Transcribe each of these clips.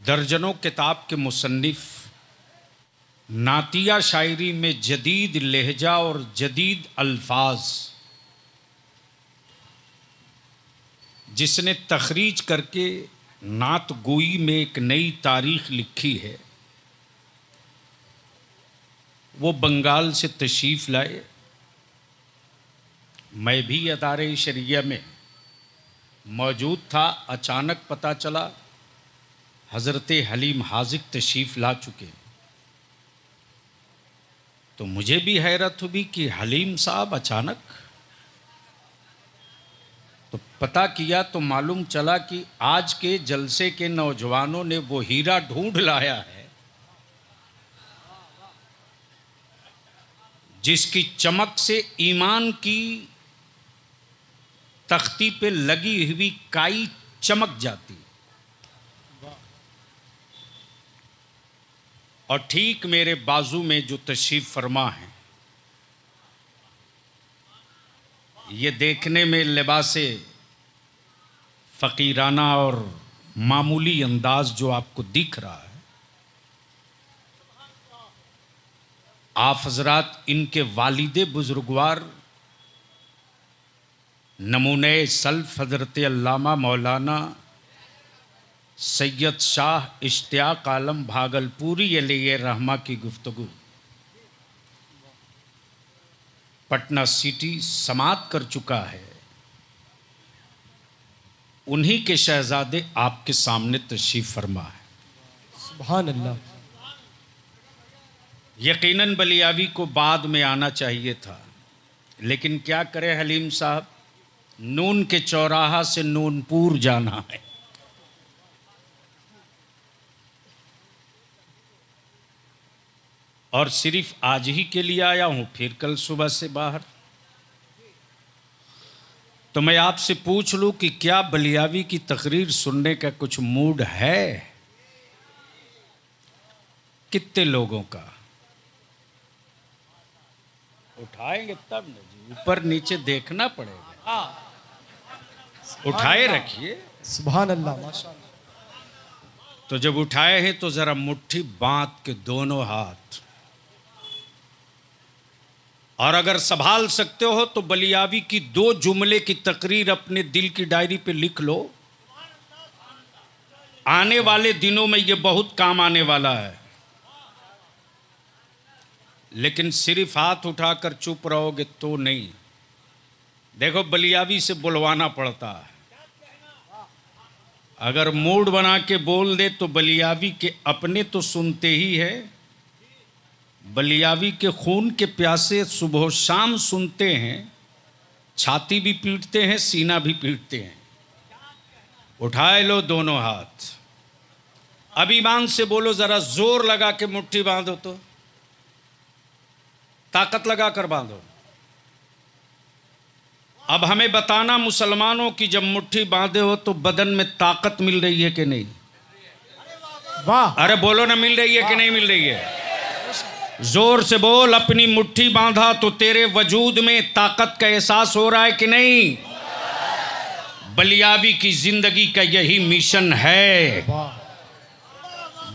दर्जनों किताब के मुसन्निफ, नातिया शायरी में जदीद लहजा और जदीद अल्फाज, जिसने तखरीज करके नात गोई में एक नई तारीख लिखी है, वो बंगाल से तशरीफ़ लाए। मैं भी अदारे शरिया में मौजूद था। अचानक पता चला हज़रत हलीम हाजिक तशरीफ़ ला चुके। तो मुझे भी हैरत हुई कि हलीम साहब अचानक। तो पता किया तो मालूम चला कि आज के जलसे के नौजवानों ने वो हीरा ढूंढ लाया है जिसकी चमक से ईमान की तख्ती पे लगी हुई काई चमक जाती। और ठीक मेरे बाजू में जो तशरीफ फरमा है, ये देखने में लिबासे फ़कीराना और मामूली अंदाज जो आपको दिख रहा है, आप हजरात इनके वालिदे बुजुर्गवार नमूने सल्फ हज़रत अल्लामा मौलाना सैयद शाह इश्तियाक आलम भागलपुरी अलैहि रहमा की गुफ्तगू पटना सिटी समात कर चुका है। उन्हीं के शहजादे आपके सामने तशरीफ फरमा है। सुभान अल्लाह। यकीनन बलियावी को बाद में आना चाहिए था, लेकिन क्या करे हलीम साहब, नून के चौराहा से नूनपुर जाना है। और सिर्फ आज ही के लिए आया हूं, फिर कल सुबह से बाहर। तो मैं आपसे पूछ लूं कि क्या बलियावी की तकरीर सुनने का कुछ मूड है? कितने लोगों का? उठाएंगे तब न जी, ऊपर नीचे देखना पड़ेगा। उठाए रखिए। सुभान अल्लाह, माशाअल्लाह। तो जब उठाए हैं तो जरा मुट्ठी बांध के दोनों हाथ, और अगर संभाल सकते हो तो बलियावी की 2 जुमले की तकरीर अपने दिल की डायरी पे लिख लो। आने वाले दिनों में ये बहुत काम आने वाला है। लेकिन सिर्फ हाथ उठाकर चुप रहोगे तो नहीं। देखो, बलियावी से बुलवाना पड़ता है। अगर मूड बना के बोल दे तो बलियावी के अपने तो सुनते ही है, बलियावी के खून के प्यासे सुबह शाम सुनते हैं। छाती भी पीटते हैं, सीना भी पीटते हैं। उठाए लो दोनों हाथ। अब ईमान से बोलो, जरा जोर लगा के मुट्ठी बांधो, तो ताकत लगा कर बांधो। अब हमें बताना मुसलमानों की, जब मुट्ठी बांधे हो तो बदन में ताकत मिल रही है कि नहीं? वाह, अरे बोलो ना, मिल रही है कि नहीं मिल रही है? जोर से बोल। अपनी मुट्ठी बांधा तो तेरे वजूद में ताकत का एहसास हो रहा है कि नहीं? बलियावी की जिंदगी का यही मिशन है।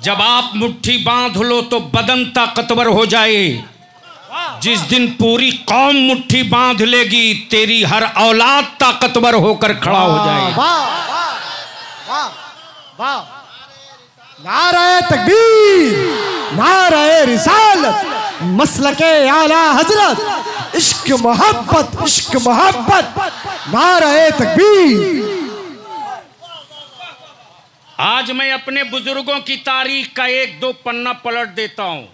जब आप मुट्ठी बांध लो तो बदन ताकतवर हो जाए। जिस दिन पूरी कौम मुट्ठी बांध लेगी, तेरी हर औलाद ताकतवर होकर खड़ा हो जाए। वाह वाह वाह। नारे तकबीर, नारे रिसालत, मसलके आला हजरत, इश्क मोहब्बत, इश्क मोहब्बत, नारे तकबीर। आज मैं अपने बुजुर्गों की तारीख का 1-2 पन्ना पलट देता हूं।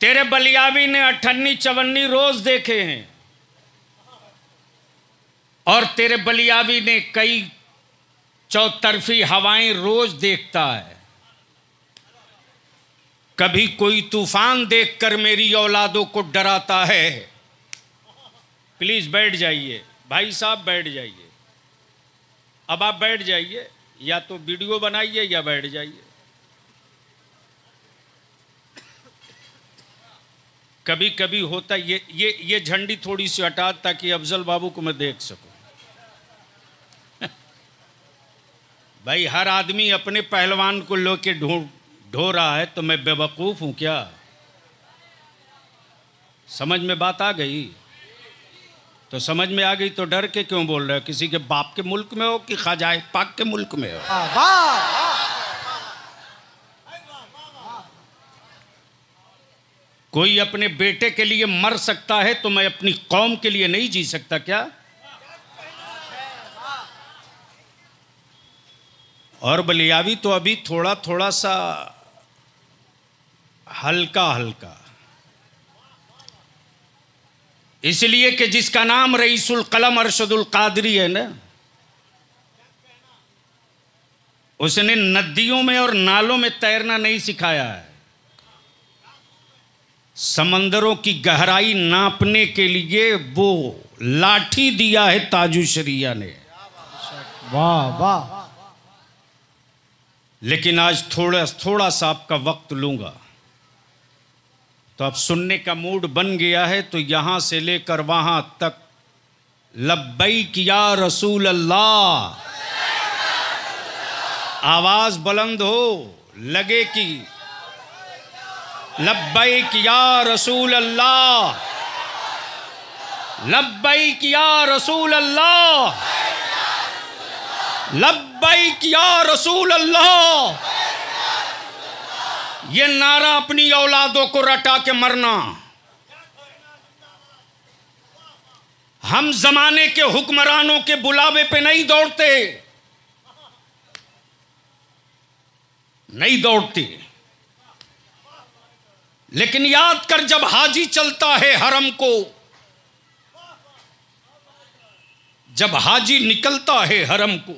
तेरे बलियावी ने 58-54 रोज देखे हैं, और तेरे बलियावी ने कई चौतरफी हवाएं रोज देखता है। कभी कोई तूफान देखकर मेरी औलादों को डराता है। प्लीज बैठ जाइए भाई साहब, बैठ जाइए। अब आप बैठ जाइए, या तो वीडियो बनाइए या बैठ जाइए। कभी कभी होता ये झंडी थोड़ी सी हटा, ताकि अफजल बाबू को मैं देख सकूं। भाई हर आदमी अपने पहलवान को लो के ढो रहा है, तो मैं बेवकूफ़ हूँ क्या? समझ में बात आ गई? तो समझ में आ गई तो डर के क्यों बोल रहे हो? किसी के बाप के मुल्क में हो कि ख्वाजा पाक के मुल्क में हो? कोई अपने बेटे के लिए मर सकता है तो मैं अपनी कौम के लिए नहीं जी सकता क्या? और बलियावी तो अभी थोड़ा थोड़ा सा हल्का हल्का, इसलिए कि जिसका नाम रईसुल कलम अरशदुल कादरी है ना, उसने नदियों में और नालों में तैरना नहीं सिखाया है। समंदरों की गहराई नापने के लिए वो लाठी दिया है ताजुशरिया ने। वाह वाह। लेकिन आज थोड़ा सा आपका वक्त लूंगा, तो अब सुनने का मूड बन गया है, तो यहां से लेकर वहां तक लब्बैक या रसूल अल्लाह, आवाज बुलंद हो, लगे कि लब्बैक या रसूल अल्लाह, लब्बैक या रसूल अल्लाह, लब्बैक या रसूल अल्लाह। ये नारा अपनी औलादों को रटा के मरना। हम जमाने के हुक्मरानों के बुलावे पे नहीं दौड़ते, नहीं दौड़ते। लेकिन याद कर, जब हाजी चलता है हरम को, जब हाजी निकलता है हरम को,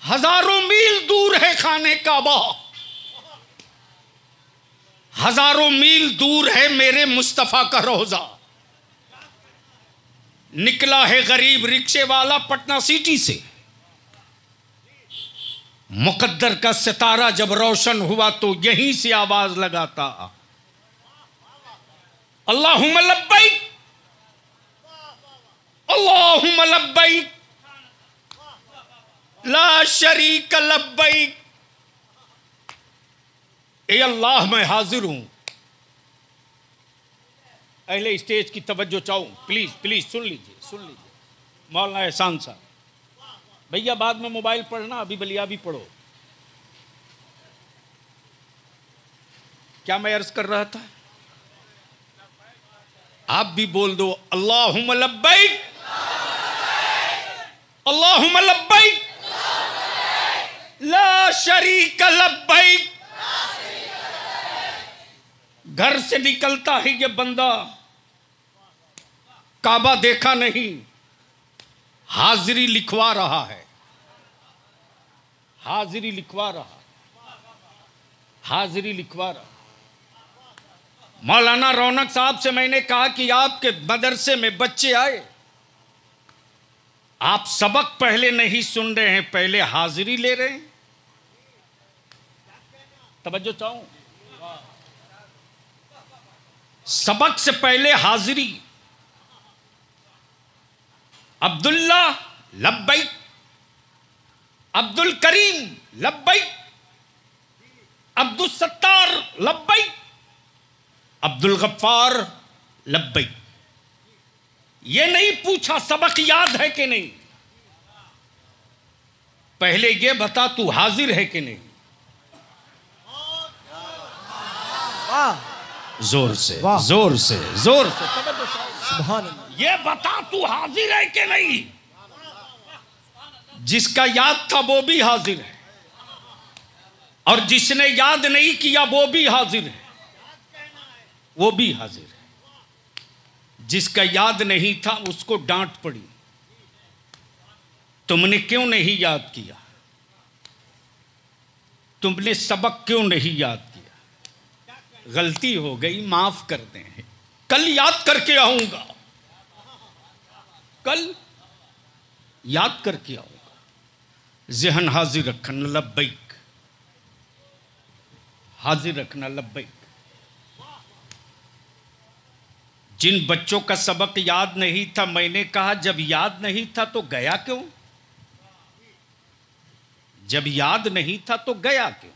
हजारों मील दूर है खाने काबा, हजारों मील दूर है मेरे मुस्तफा का रोजा। निकला है गरीब रिक्शे वाला पटना सिटी से, मुकद्दर का सितारा जब रोशन हुआ तो यहीं से आवाज लगाता, अल्लाहुम्मा लब्बैक, अल्लाहुम्मा लब्बैक, ला शरीक लब्बैक। ए अल्लाह, मैं हाजिर हूं। अहले स्टेज की तवज्जो चाहूं, प्लीज प्लीज सुन लीजिए, सुन लीजिए। मौलाना एहसान साहब, भैया बाद में मोबाइल पढ़ना, अभी बलिया भी पढ़ो। क्या मैं अर्ज कर रहा था? आप भी बोल दो, अल्लाहुम्मा लब्बैक, अल्लाहुम्मा लब्बैक, ला शरीक लब्बैक। घर से निकलता है ये बंदा, काबा देखा नहीं, हाजिरी लिखवा रहा है, हाजिरी लिखवा रहा, हाजिरी लिखवा रहा। मौलाना रौनक साहब से मैंने कहा कि आपके मदरसे में बच्चे आए, आप सबक पहले नहीं सुन रहे हैं, पहले हाजिरी ले रहे हैं। तवज्जो चाहूं, सबक से पहले हाजिरी। अब्दुल्ला लब्बैक, अब्दुल करीम लब्बैक, अब्दुल सत्तार लब्बैक, अब्दुल गफ्फार लब्बैक। ये नहीं पूछा सबक याद है कि नहीं, पहले ये बता तू हाजिर है कि नहीं। जोर से, जोर से, जोर से, सुभान अल्लाह। ये बता तू हाजिर है कि नहीं। जिसका याद था वो भी हाजिर है, और जिसने याद नहीं किया वो भी हाजिर है, वो भी हाजिर है। जिसका याद नहीं था उसको डांट पड़ी, तुमने क्यों नहीं याद किया, तुमने सबक क्यों नहीं याद किया। गलती हो गई, माफ कर दें, कल याद करके आऊंगा, कल याद करके आऊंगा। ज़हन हाजिर रखना, लब्बैक, हाजिर रखना, लब्बैक। जिन बच्चों का सबक याद नहीं था, मैंने कहा जब याद नहीं था तो गया क्यों। जब याद नहीं था तो गया क्यों?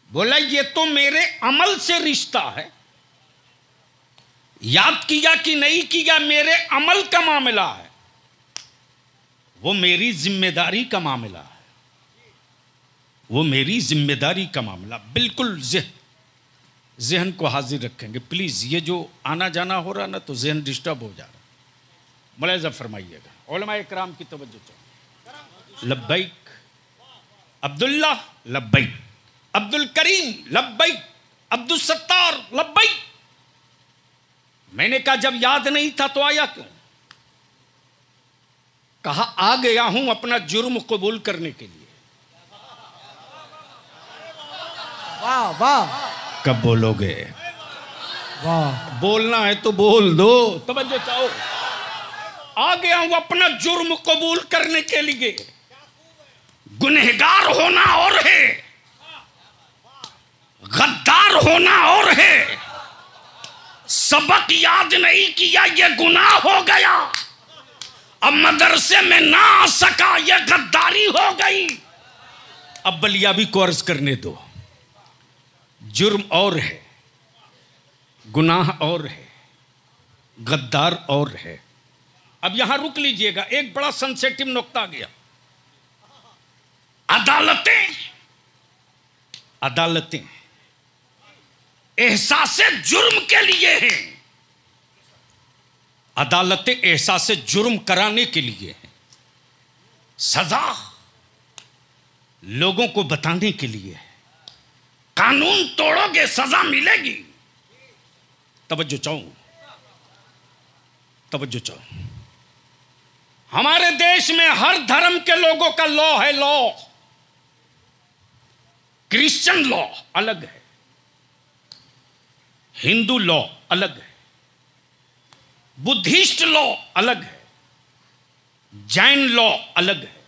बोला ये तो मेरे अमल से रिश्ता है, याद किया कि नहीं किया मेरे अमल का मामला है, वो मेरी जिम्मेदारी का मामला है, वो मेरी जिम्मेदारी का मामला। बिल्कुल जहन को हाजिर रखेंगे प्लीज। ये जो आना जाना हो रहा ना तो जहन डिस्टर्ब हो जा रहा, मुलाहिजा फरमाइएगा। उलमा इकराम की तवज्जो चाहिए। लब्बैक अब्दुल्ला, लब्बैक अब्दुल करीम, लब्बैक अब्दुल सत्तार, लब्बैक। मैंने कहा जब याद नहीं था तो आया क्यों? कहा आ गया हूं अपना जुर्म कबूल करने के लिए। वाह वाह। कब बोलोगे? वाह। बोलना है तो बोल दो, तवज्जो चाहो। आ गया हूं अपना जुर्म कबूल करने के लिए। गुनहगार होना और है, गद्दार होना और है। सबक याद नहीं किया ये गुनाह हो गया, अब मदरसे में ना आ सका ये गद्दारी हो गई। अब बलियाबी को अर्ज करने दो। जुर्म और है, गुनाह और है, गद्दार और है। अब यहां रुक लीजिएगा, एक बड़ा सेंसिटिव नुक्ता गया। अदालतें एहसास जुर्म के लिए हैं। अदालतें एहसास जुर्म कराने के लिए हैं। सजा लोगों को बताने के लिए है। कानून तोड़ोगे सजा मिलेगी। तवज्जो चाहूं, तवज्जो चाहूं। हमारे देश में हर धर्म के लोगों का लॉ है। लॉ, क्रिश्चियन लॉ अलग है, हिंदू लॉ अलग है, बुद्धिस्ट लॉ अलग है, जैन लॉ अलग है।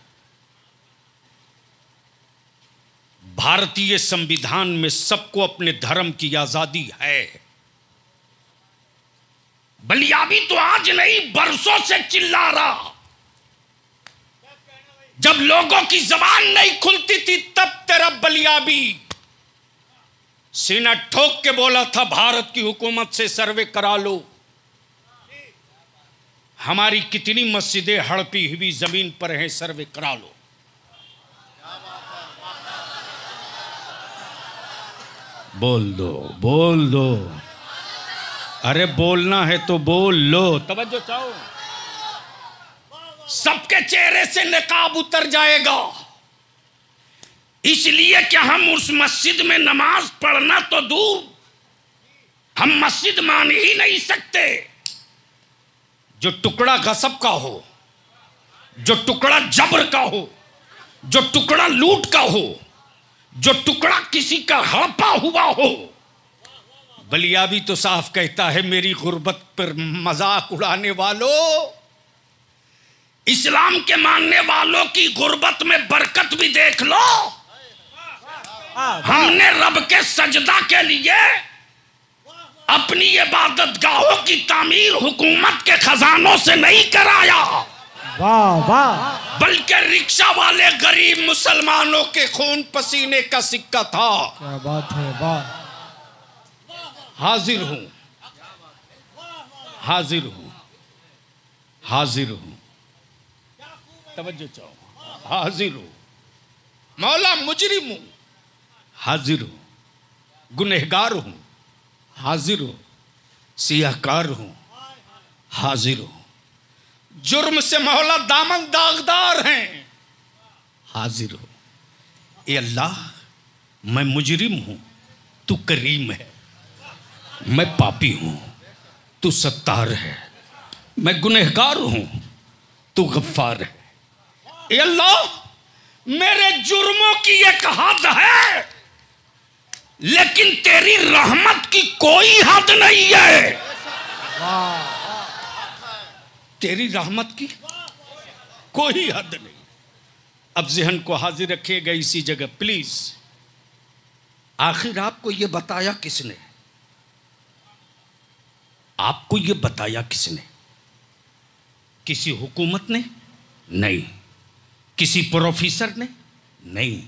भारतीय संविधान में सबको अपने धर्म की आजादी है। बलियाबी तो आज नहीं बरसों से चिल्ला रहा। जब लोगों की जबान नहीं खुलती थी तब तेरा बलियाबी सीना ठोक के बोला था भारत की हुकूमत से सर्वे करा लो। हमारी कितनी मस्जिदें हड़पी हुई जमीन पर हैं, सर्वे करा लो। बोल दो, बोल दो। अरे बोलना है तो बोल लो, तवज्जो चाहो। सबके चेहरे से नकाब उतर जाएगा, इसलिए कि हम उस मस्जिद में नमाज पढ़ना तो दूर, हम मस्जिद मान ही नहीं सकते जो टुकड़ा गसब का हो, जो टुकड़ा जबर का हो, जो टुकड़ा लूट का हो, जो टुकड़ा किसी का हड़पा हुआ हो। बलियाबी तो साफ कहता है मेरी गुर्बत पर मजाक उड़ाने वालों, इस्लाम के मानने वालों की गुर्बत में बरकत भी देख लो। हमने रब के सजदा के लिए अपनी इबादत गाहों की तामीर हुकूमत के खजानों से नहीं कराया, वाह वाह, बल्कि रिक्शा वाले गरीब मुसलमानों के खून पसीने का सिक्का था। क्या बात है, वाह। हाजिर हूं, हाजिर हूं, हाजिर हूं। तवज्जो चाहो। हाजिर हूं, मौला मुजरिम हूं, हाजिर हूं, गुनहगार हूं, हाजिर हूं, सियाहकार हूं, हाजिर हूं, जुर्म से मौला दामन दागदार हैं, हाजिर हूं। ए अल्लाह, मैं मुजरिम हूं, तू करीम है। मैं पापी हूं, तू सत्तार है। मैं गुनहगार हूं, तू गफ्फार है। ए अल्लाह, मेरे जुर्मों की एक हद है, लेकिन तेरी रहमत की कोई हद नहीं है। तेरी रहमत की कोई हद नहीं। अब जहन को हाजिर रखिएगा इसी जगह प्लीज। आखिर आपको यह बताया किसने? आपको यह बताया किसने? किसी हुकूमत ने नहीं, किसी प्रोफेसर ने नहीं।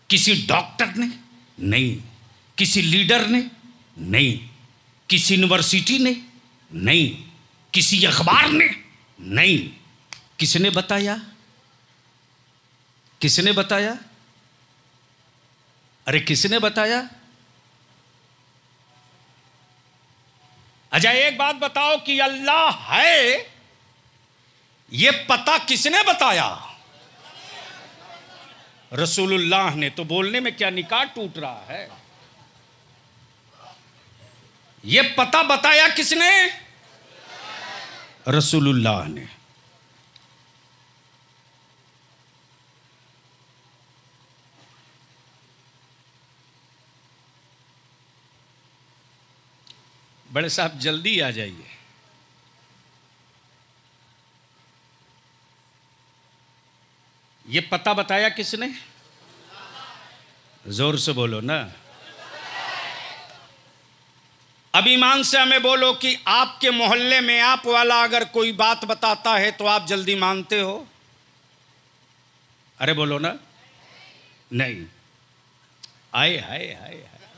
किसी डॉक्टर ने? नहीं। किसी लीडर ने? नहीं। किसी यूनिवर्सिटी ने? नहीं। किसी अखबार ने? नहीं। किसने बताया? किसने बताया? अरे किसने बताया? अच्छा एक बात बताओ कि अल्लाह है, ये पता किसने बताया? रसूलुल्लाह ने। तो बोलने में क्या निकाह टूट रहा है? ये पता बताया किसने? रसूलुल्लाह ने। बड़े साहब जल्दी आ जाइए। ये पता बताया किसने? जोर से बोलो ना। अब ईमान से हमें बोलो कि आपके मोहल्ले में आप वाला अगर कोई बात बताता है तो आप जल्दी मानते हो? अरे बोलो ना। नहीं। आए हाय हाय हाय,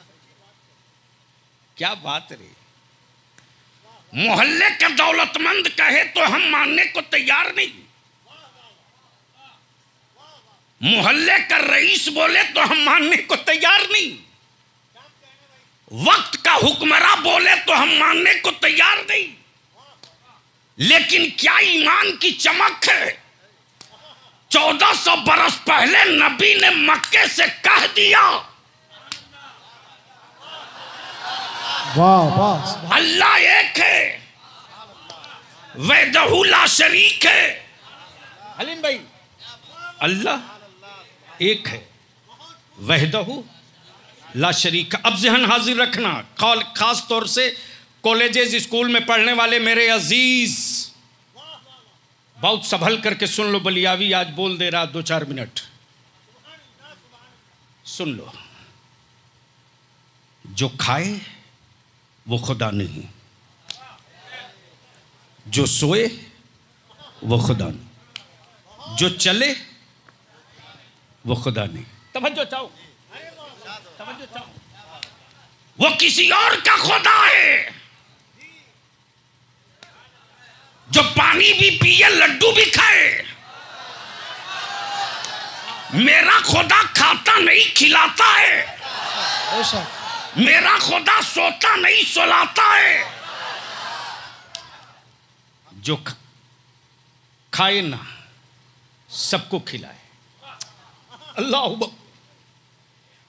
क्या बात रही। मोहल्ले का दौलतमंद कहे तो हम मानने को तैयार नहीं। मोहल्ले का रईस बोले तो हम मानने को तैयार नहीं। वक्त का हुक्मरान बोले तो हम मानने को तैयार नहीं। लेकिन क्या ईमान की चमक है। 1400 बरस पहले नबी ने मक्के से कह दिया, वाह वाह, अल्लाह एक है, वहदहू ला शरीक है। हलीम भाई, अल्लाह एक है, वहदहू ला शरीक। अब ज़हन हाजिर रखना, खास तौर से कॉलेजेस स्कूल में पढ़ने वाले मेरे अजीज, बहुत संभल करके सुन लो। बलियावी आज बोल दे रहा, 2-4 मिनट सुन लो। जो खाए वो खुदा नहीं, जो सोए वो खुदा नहीं, जो चले वो खुदा नहीं। तवज्जो चाहो, तवज्जो चाहो। वो किसी और का खुदा है, जो पानी भी पिए लड्डू भी खाए। मेरा खुदा खाता नहीं खिलाता है, ऐसा मेरा खुदा सोता नहीं सुलाता है। जो खाए ना सबको खिलाए। अल्लाह अकबर।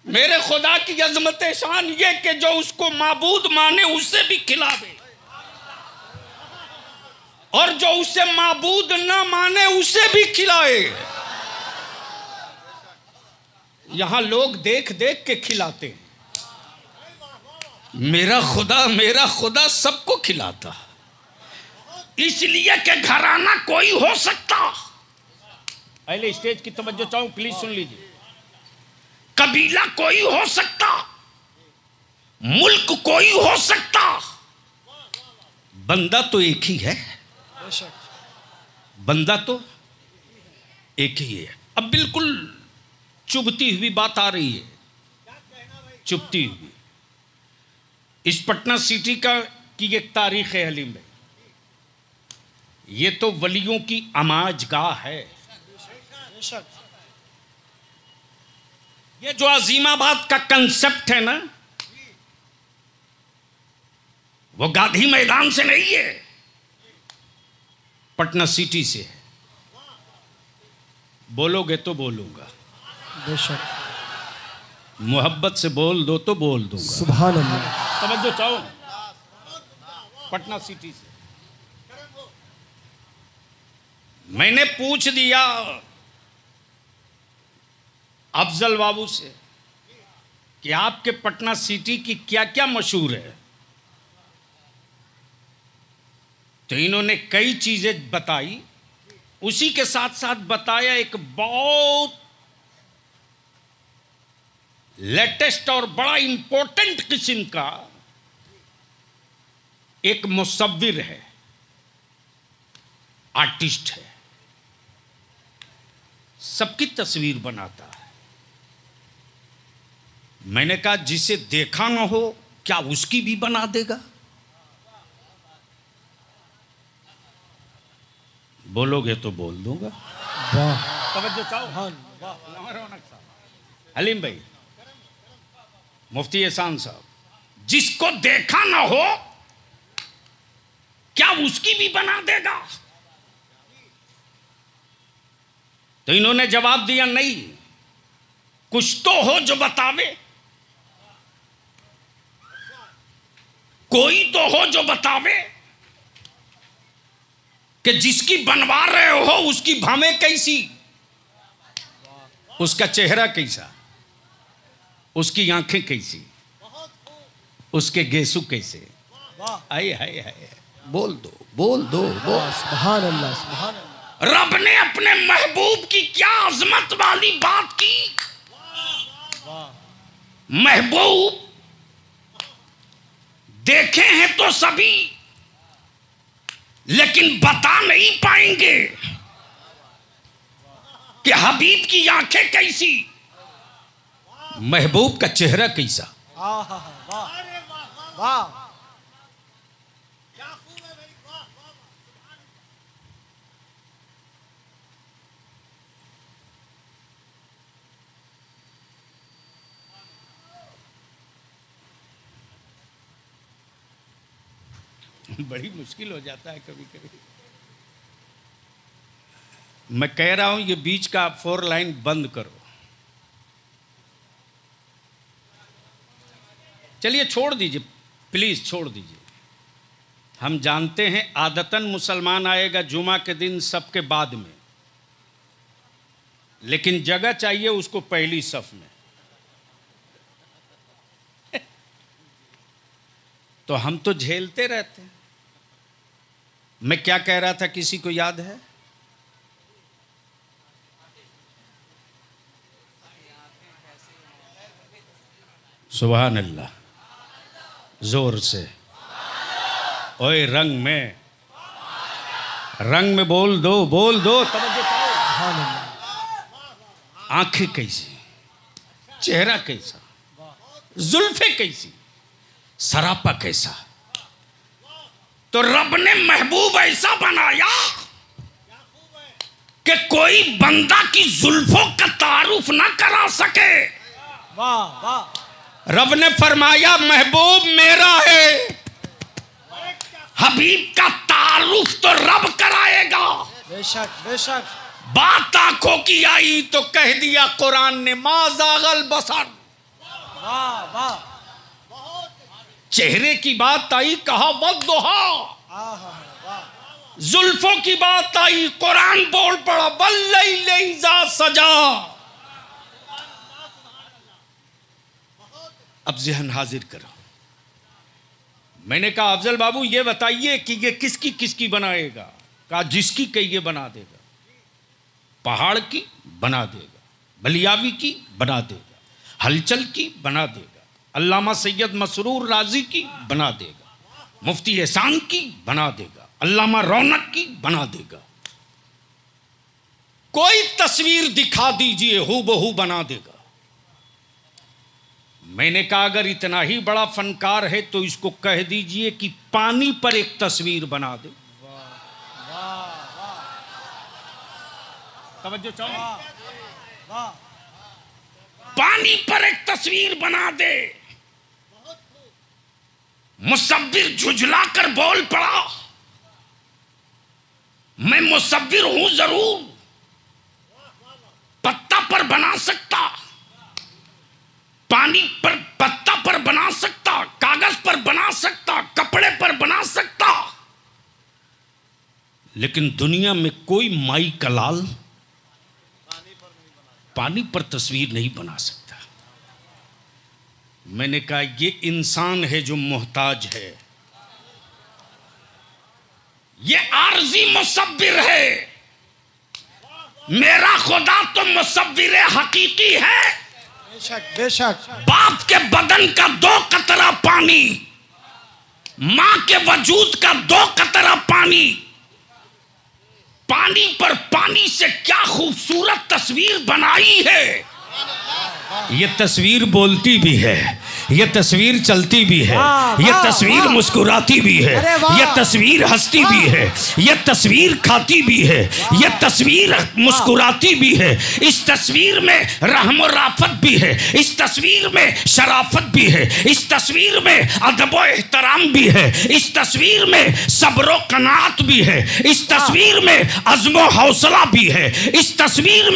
मेरे खुदा की अजमत शान ये कि जो उसको माबूद माने उसे भी खिलावे, और जो उसे माबूद ना माने उसे भी खिलाए। यहां लोग देख देख के खिलाते हैं। मेरा खुदा सबको खिलाता, इसलिए कि घराना कोई हो सकता। पहले स्टेज की तवज्जो चाहूं, प्लीज सुन लीजिए। कबीला कोई हो सकता, मुल्क कोई हो सकता, बंदा तो एक ही है। बंदा तो एक ही है। अब बिल्कुल चुभती हुई बात आ रही है, चुभती हुई। इस पटना सिटी की एक तारीख है हलीम भाई। ये तो वलियों की अमाजगाह है। ये जो अजीमाबाद का कंसेप्ट है ना, वो गांधी मैदान से नहीं है, पटना सिटी से है। बोलोगे तो बोलूंगा, बेशक। मोहब्बत से बोल दो तो बोल दूंगा। सुभान अल्लाह। तवज्जो चाहो, पटना सिटी से। मैंने पूछ दिया अफजल बाबू से कि आपके पटना सिटी की क्या क्या मशहूर है, तो इन्होंने कई चीजें बताई। उसी के साथ साथ बताया एक बहुत लेटेस्ट और बड़ा इंपॉर्टेंट किस्म का एक मुसव्विर है, आर्टिस्ट है, सबकी तस्वीर बनाता है। मैंने कहा जिसे देखा ना हो क्या उसकी भी बना देगा? बोलोगे तो बोल दूंगा। वाह तवज्जो चाहो। हलीम भाई, मुफ्ती एहसान साहब, जिसको देखा ना हो क्या उसकी भी बना देगा? तो इन्होंने जवाब दिया नहीं, कुछ तो हो जो बतावे, कोई तो हो जो बतावे कि जिसकी बनवा रहे हो उसकी भामें कैसी, उसका चेहरा कैसा, उसकी आंखें कैसी, उसके गेसु कैसे। आए हाय हाय, बोल दो बोल दो बोल। सुभान अल्लाह सुभान अल्लाह। रब ने अपने महबूब की क्या अजमत वाली बात की। महबूब देखे हैं तो सभी, लेकिन बता नहीं पाएंगे कि हबीब की आंखें कैसी, महबूब का चेहरा कैसा। वाह वाह। बड़ी मुश्किल हो जाता है कभी कभी। मैं कह रहा हूं ये बीच का 4 लाइन बंद करो। चलिए छोड़ दीजिए, प्लीज छोड़ दीजिए। हम जानते हैं आदतन मुसलमान आएगा जुमा के दिन सबके बाद में, लेकिन जगह चाहिए उसको पहली सफ में। तो हम तो झेलते रहते हैं। मैं क्या कह रहा था, किसी को याद है? सुभान अल्लाह, जोर से। ओए रंग में बोल दो बोल दो। आंखें कैसी, चेहरा कैसा, जुल्फे कैसी, सरापा कैसा। तो रब ने महबूब ऐसा बनाया कि कोई बंदा की जुल्फों का तारुफ ना करा सके। वाह वाह। रब ने फरमाया महबूब मेरा है, हबीब का तारुफ तो रब कराएगा। बेशक बेशक। बात आंखों की आई तो कह दिया कुरान ने माज़ागल बसर। वाह वाह। चेहरे की बात आई, कहा वद्दुहा। जुल्फों की बात आई, कुरान बोल पड़ा वल्लैलि इज़ा सजा। अब ज़हन हाजिर करो। मैंने कहा अफजल बाबू ये बताइए कि ये किसकी किसकी बनाएगा? कहा जिसकी कहिए बना देगा। पहाड़ की बना देगा, बलियावी की बना देगा, हलचल की बना देगा, अल्लामा सैयद मसरूर राजी की बना देगा, मुफ्ती एहसान की बना देगा, अल्लामा रौनक की बना देगा। कोई तस्वीर दिखा दीजिए हूबहू बना देगा। मैंने कहा अगर इतना ही बड़ा फनकार है तो इसको कह दीजिए कि पानी पर एक तस्वीर बना दे। तवज्जो चाहो। पानी पर एक तस्वीर बना दे। मुसव्विर झुझला कर बोल पड़ा, मैं मुसव्विर हूं जरूर, पत्ता पर बना सकता, पानी पर पत्ता पर बना सकता, कागज पर बना सकता, कपड़े पर बना सकता, लेकिन दुनिया में कोई माई का लाल पानी पर तस्वीर नहीं बना सकता। मैंने कहा ये इंसान है जो मोहताज है, ये आरजी मुसव्विर है। मेरा खुदा तो मुसव्विर हकीकी है। बेशक बेशक। बाप के बदन का 2 कतरा पानी, मां के वजूद का 2 कतरा पानी, पानी पर पानी से क्या खूबसूरत तस्वीर बनाई है। ये तस्वीर बोलती भी है, ये तस्वीर चलती भी है, ये तस्वीर मुस्कुराती भी है, ये तस्वीर हंसती भी है, ये तस्वीर खाती भी है, ये तस्वीर मुस्कुराती भी है। इस तस्वीर में रहम और राफत भी है, इस तस्वीर में शराफत भी है, इस तस्वीर में अदब और एहतराम भी है, इस तस्वीर में सब्र और कनात भी है, इस तस्वीर में अज़्म और हौसला भी है, इस तस्वीर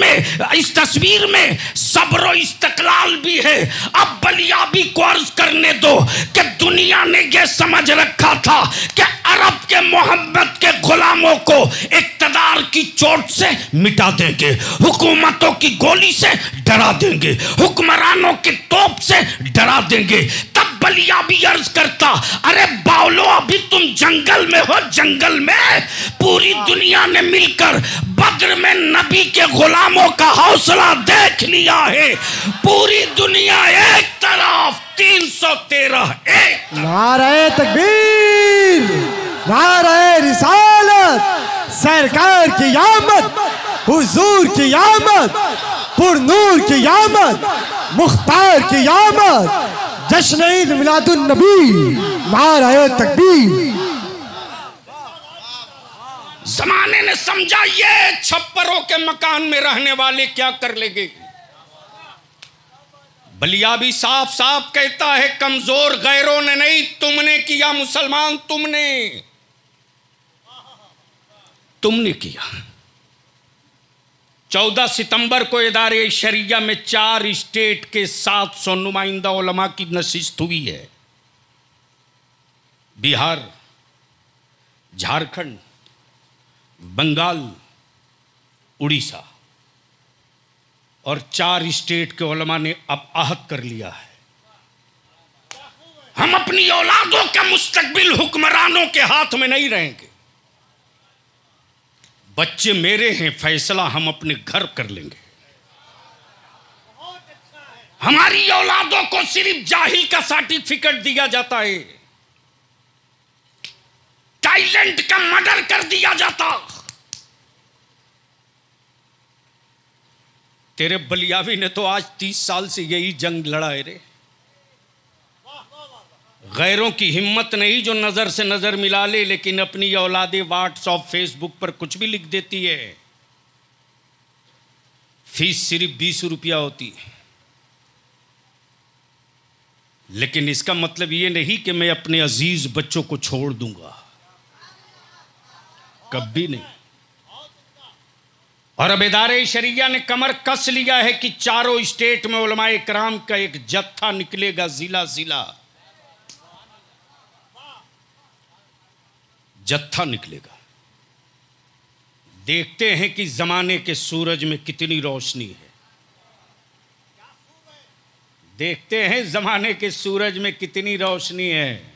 में सब्र और इस्तक़लाल भी है। अब बलियाबी को अर्ज करने दो कि दुनिया ने यह समझ रखा था कि अरब के मोहम्मद के गुलामों को इक़्तिदार की चोट से मिटा देंगे, हुकूमतों की गोली से डरा देंगे, हुक्मरानों की तोप से डरा देंगे। तब बलियाबी अर्ज करता, अरे बावलो अभी तुम जंगल में हो, जंगल में पूरी दुनिया ने मिलकर बद्र में नबी के गुलामों का हौसला देख लिया है। पूरी दुनिया एक तरफ, 313 एक। नारे तकबीर, नारे रिसालत, सरकार की आमद, हुजूर की आमद, पुरनूर की आमद, मुख्तार की आमद, जश्न ईद मिलादुन नबी, नारे तकबीर। जमाने ने समझा ये छप्परों के मकान में रहने वाले क्या कर लेंगे। बलियाबी साफ साफ कहता है, कमजोर गैरों ने नहीं, तुमने किया मुसलमान, तुमने किया। 14 सितंबर को इदारे शरिया में 4 स्टेट के 700 नुमाइंदा उलमा की नशिस्त हुई है। बिहार, झारखंड, बंगाल, उड़ीसा और 4 स्टेट के उलमा ने अब आहद कर लिया है, हम अपनी औलादों का मुस्तकबिल हुक्मरानों के हाथ में नहीं रहेंगे। बच्चे मेरे हैं, फैसला हम अपने घर कर लेंगे। हमारी औलादों को सिर्फ जाहिल का सर्टिफिकेट दिया जाता है, टाइलेंट का मर्डर कर दिया जाता। तेरे बलियावी ने तो आज 30 साल से यही जंग लड़ा है रे। गैरों की हिम्मत नहीं जो नजर से नजर मिला ले, लेकिन अपनी औलादे व्हाट्सएप फेसबुक पर कुछ भी लिख देती है। फीस सिर्फ 20 रुपया होती है, लेकिन इसका मतलब यह नहीं कि मैं अपने अजीज बच्चों को छोड़ दूंगा, कभी नहीं। और अब इदारे शरिया ने कमर कस लिया है कि चारों स्टेट में उलमाए कराम का एक जत्था निकलेगा, जिला जिला जत्था निकलेगा। देखते हैं कि जमाने के सूरज में कितनी रोशनी है, देखते हैं जमाने के सूरज में कितनी रोशनी है।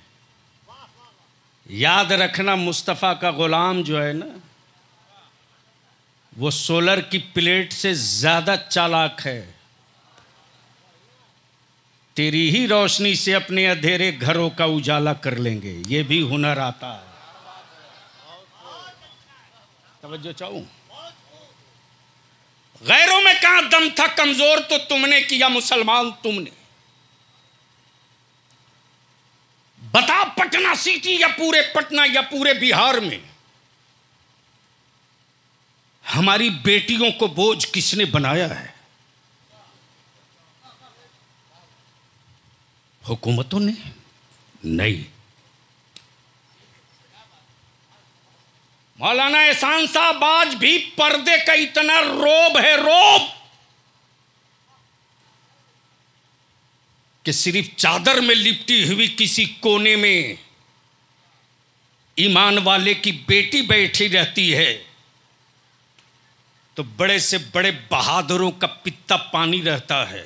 याद रखना, मुस्तफ़ा का गुलाम जो है ना, वो सोलर की प्लेट से ज्यादा चालाक है। तेरी ही रोशनी से अपने अंधेरे घरों का उजाला कर लेंगे, ये भी हुनर आता है। तवज्जो चाहूं, गैरों में कहां दम था, कमजोर तो तुमने किया मुसलमान, तुमने। बता, पटना सिटी या पूरे पटना या पूरे बिहार में हमारी बेटियों को बोझ किसने बनाया है? हुकूमतों ने नहीं। मौलाना एहसान साहब, आज भी पर्दे का इतना रोब है, रोब, कि सिर्फ चादर में लिपटी हुई किसी कोने में ईमान वाले की बेटी बैठी रहती है तो बड़े से बड़े बहादुरों का पित्ता पानी रहता है।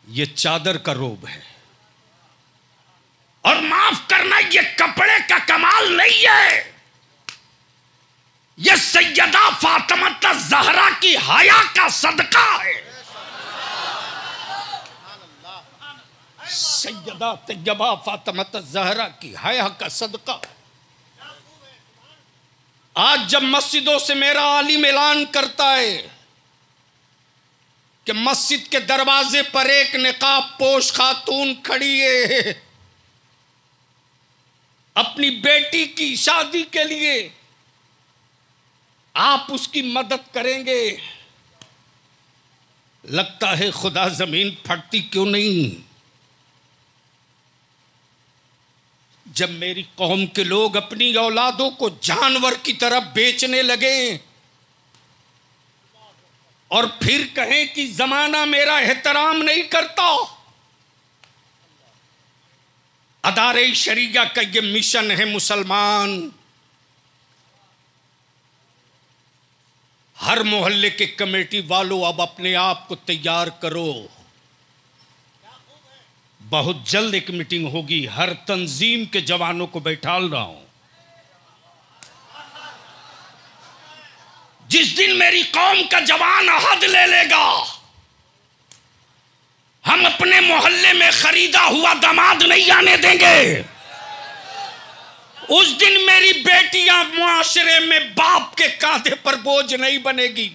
ये चादर का रोब है। और माफ करना, ये कपड़े का कमाल नहीं है, ये सैयदा फातिमा ज़हरा की हया का सदका है। सैयदा तैयबा फातिमा ज़हरा की हया का सदका। आज जब मस्जिदों से मेरा आलिम ऐलान करता है कि मस्जिद के दरवाजे पर एक निकाब पोश खातून खड़ी है, अपनी बेटी की शादी के लिए आप उसकी मदद करेंगे। लगता है खुदा जमीन फटती क्यों नहीं। जब मेरी कौम के लोग अपनी औलादों को जानवर की तरह बेचने लगे और फिर कहें कि जमाना मेरा एहतराम नहीं करता। अदारे शरीया का ये मिशन है मुसलमान। हर मोहल्ले के कमेटी वालों अब अपने आप को तैयार करो। बहुत जल्द एक मीटिंग होगी, हर तंजीम के जवानों को बैठाल रहा हूं। जिस दिन मेरी कौम का जवान अहद ले लेगा, हम अपने मोहल्ले में खरीदा हुआ दामाद नहीं आने देंगे। उस दिन मेरी बेटियां मुआशरे में बाप के कांधे पर बोझ नहीं बनेगी।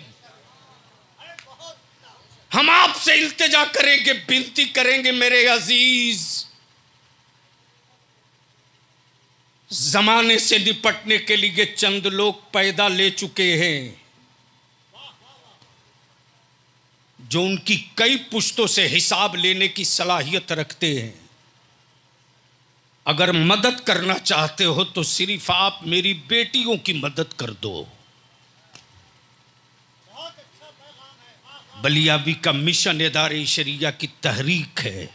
हम आपसे इल्तिजा करेंगे, विनती करेंगे, मेरे अजीज, जमाने से निपटने के लिए चंद लोग पैदा ले चुके हैं जो उनकी कई पुश्तों से हिसाब लेने की सलाहियत रखते हैं। अगर मदद करना चाहते हो तो सिर्फ आप मेरी बेटियों की मदद कर दो। बलियाबी का मिशन इदारे शरिया की तहरीक है।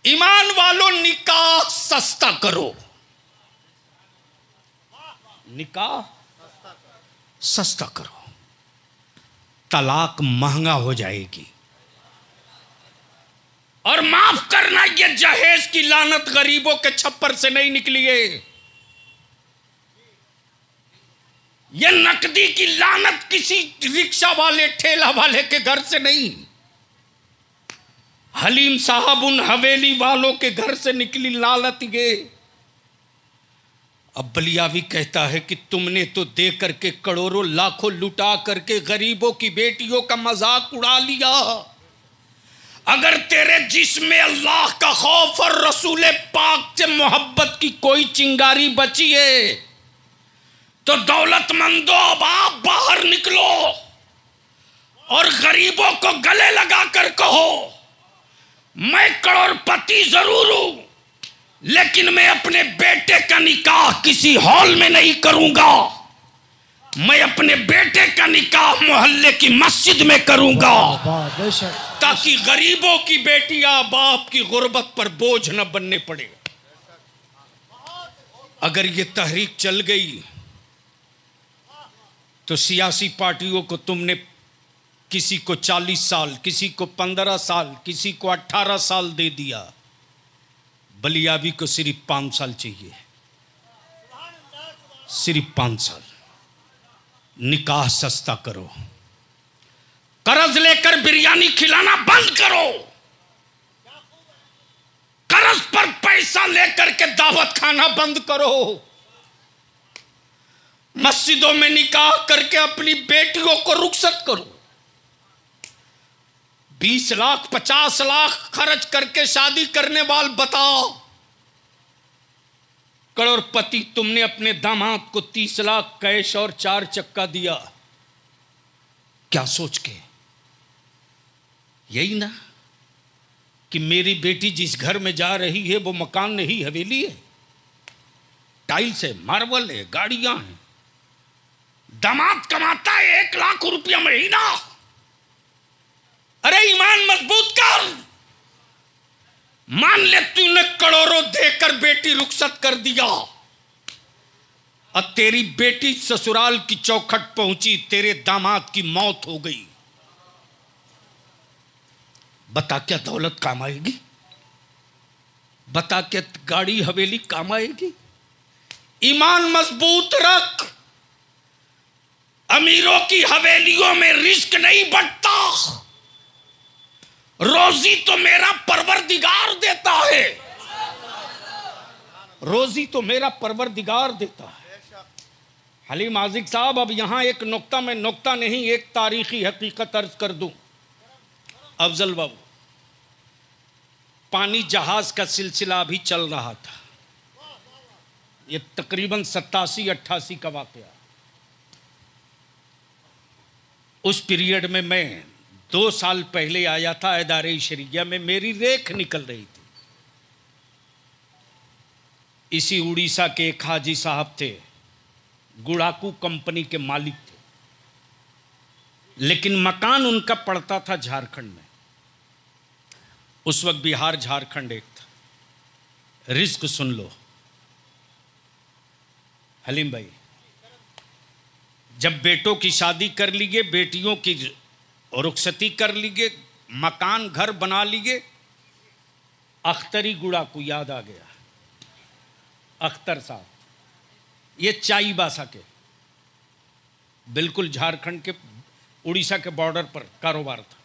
ईमान वालों, निकाह सस्ता करो। निकाह सस्ता करो, तलाक महंगा हो जाएगी। और माफ करना, ये जहेज की लानत गरीबों के छप्पर से नहीं निकली है। ये नकदी की लानत किसी रिक्शा वाले ठेला वाले के घर से नहीं, हलीम साहब उन हवेली वालों के घर से निकली लानत ये। अब बलियावी कहता है कि तुमने तो दे करके करोड़ों लाखों लुटा करके गरीबों की बेटियों का मजाक उड़ा लिया। अगर तेरे जिस्म अल्लाह का खौफ और रसूल पाक से मोहब्बत की कोई चिंगारी बची है तो दौलतमंदों, अब आप बाहर निकलो और गरीबों को गले लगाकर कहो, मैं करोड़पति जरूर हूं लेकिन मैं अपने बेटे का निकाह किसी हॉल में नहीं करूंगा। मैं अपने बेटे का निकाह मोहल्ले की मस्जिद में करूंगा, ताकि गरीबों की बेटियां बाप की गुर्बत पर बोझ न बनने पड़े। अगर ये तहरीक चल गई तो सियासी पार्टियों को तुमने किसी को 40 साल, किसी को 15 साल, किसी को 18 साल दे दिया। बलियाबी को सिर्फ 5 साल चाहिए, सिर्फ 5 साल। निकाह सस्ता करो, कर्ज लेकर बिरयानी खिलाना बंद करो, कर्ज पर पैसा लेकर के दावत खाना बंद करो, मस्जिदों में निकाह करके अपनी बेटियों को रुखसत करो। 20 लाख 50 लाख खर्च करके शादी करने वाले बताओ। करोड़पति तुमने अपने दामाद को 30 लाख कैश और 4 चक्का दिया, क्या सोच के? यही ना कि मेरी बेटी जिस घर में जा रही है वो मकान नहीं हवेली है, टाइल्स है, मार्बल है, गाड़ियां हैं। दामाद कमाता है 1 लाख रुपया महीना। अरे ईमान मजबूत कर। मान ले तूने करोड़ों देकर बेटी रुखसत कर दिया और तेरी बेटी ससुराल की चौखट पहुंची, तेरे दामाद की मौत हो गई। बता क्या दौलत काम आएगी? बता क्या गाड़ी हवेली काम आएगी? ईमान मजबूत रख। अमीरों की हवेलियों में रिस्क नहीं बढ़ता। रोजी तो मेरा परवरदिगार देता है, रोजी तो मेरा परवरदिगार देता है। हलीम आजिक साहब, अब यहाँ एक नुक्ता में नुक्ता नहीं, एक तारीखी हकीकत अर्ज कर दूं। अफजल बाबू, पानी जहाज का सिलसिला अभी चल रहा था, ये तकरीबन 87-88 का वाकया। उस पीरियड में मैं 2 साल पहले आया था इदारे शरिया में, मेरी रेख निकल रही थी। इसी उड़ीसा के एक हाजी साहब थे, गुड़ाकू कंपनी के मालिक थे, लेकिन मकान उनका पड़ता था झारखंड में। उस वक्त बिहार झारखंड एक था। रिस्क सुन लो हलीम भाई, जब बेटों की शादी कर लीजिए, बेटियों की रुखसती कर लीजिए, मकान घर बना लीजिए, अख्तरी गुड़ाकू याद आ गया। अख्तर साहब, ये चाईबासा के, बिल्कुल झारखंड के उड़ीसा के बॉर्डर पर कारोबार था।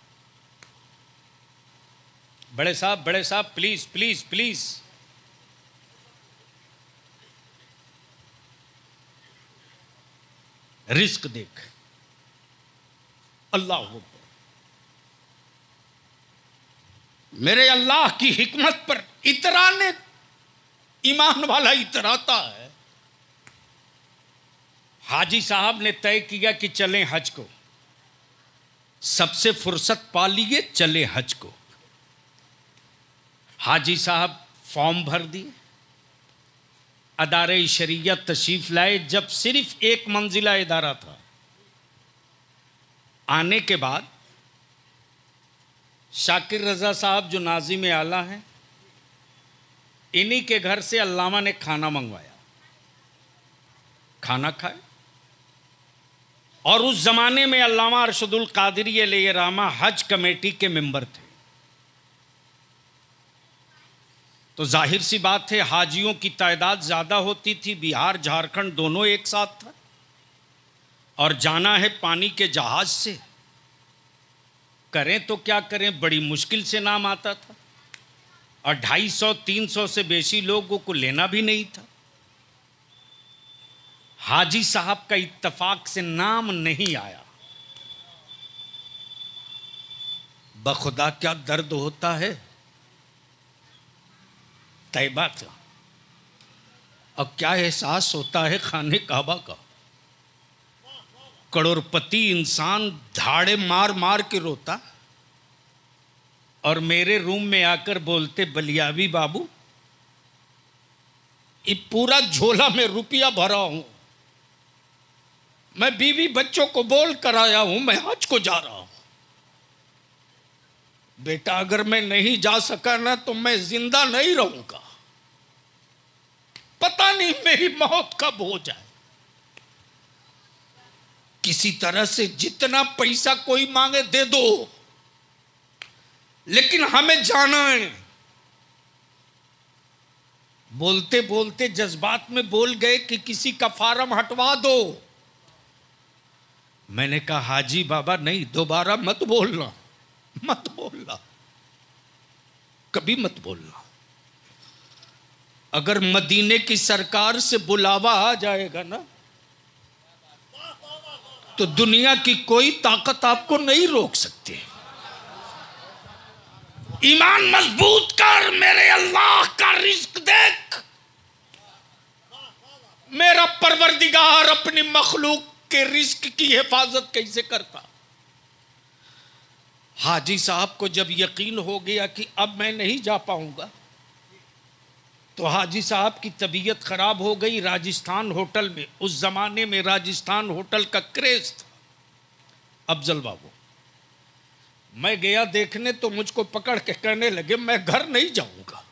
बड़े साहब प्लीज प्लीज प्लीज। रिस्क देख, अल्लाह अकबर, मेरे अल्लाह की हिकमत पर इतराने, ईमान वाला इतराता है। हाजी साहब ने तय किया कि चलें हज को, सबसे फुर्सत पा लिए, चले हज को। हाजी साहब फॉर्म भर दिए, अदारे शरीयत तशरीफ लाए। जब सिर्फ 1 मंजिला इदारा था, आने के बाद शाकिर रजा साहब जो नाज़िम आला हैं, इन्हीं के घर से अल्लामा ने खाना मंगवाया, खाना खाए। और उस जमाने में अल्लामा अरशदुल कादरी अलैहिर्रहमा हज कमेटी के मेंबर थे। तो जाहिर सी बात है, हाजियों की तादाद ज़्यादा होती थी, बिहार झारखंड दोनों एक साथ था, और जाना है पानी के जहाज से, करें तो क्या करें, बड़ी मुश्किल से नाम आता था, और 250-300 से बेशी लोगों को लेना भी नहीं था। हाजी साहब का इत्तफाक से नाम नहीं आया। बखुदा क्या दर्द होता है तैबा का, अब क्या एहसास होता है खाने काबा का। करोड़पति इंसान धाड़े मार मार के रोता, और मेरे रूम में आकर बोलते, बलियावी बाबू, ये पूरा झोला में रुपया भरा हूं, मैं बीवी बच्चों को बोल कर आया हूं, मैं हज को जा रहा हूं। बेटा, अगर मैं नहीं जा सका ना तो मैं जिंदा नहीं रहूंगा, पता नहीं मेरी मौत कब हो जाए। किसी तरह से जितना पैसा कोई मांगे दे दो, लेकिन हमें जाना है। बोलते बोलते जज्बात में बोल गए कि किसी का फार्म हटवा दो। मैंने कहा, हाजी बाबा नहीं, दोबारा मत बोलना, मत बोलना, कभी मत बोलना। अगर मदीने की सरकार से बुलावा आ जाएगा ना, तो दुनिया की कोई ताकत आपको नहीं रोक सकती। ईमान मजबूत कर, मेरे अल्लाह का रिज़्क देख। मेरा परवरदिगार अपनी मखलूक के रिज़्क की हिफाजत कैसे करता। हाजी साहब को जब यकीन हो गया कि अब मैं नहीं जा पाऊंगा, तो हाजी साहब की तबीयत खराब हो गई। राजस्थान होटल में, उस जमाने में राजस्थान होटल का क्रेज था। अफजल बाबू, मैं गया देखने, तो मुझको पकड़ के कहने लगे, मैं घर नहीं जाऊंगा।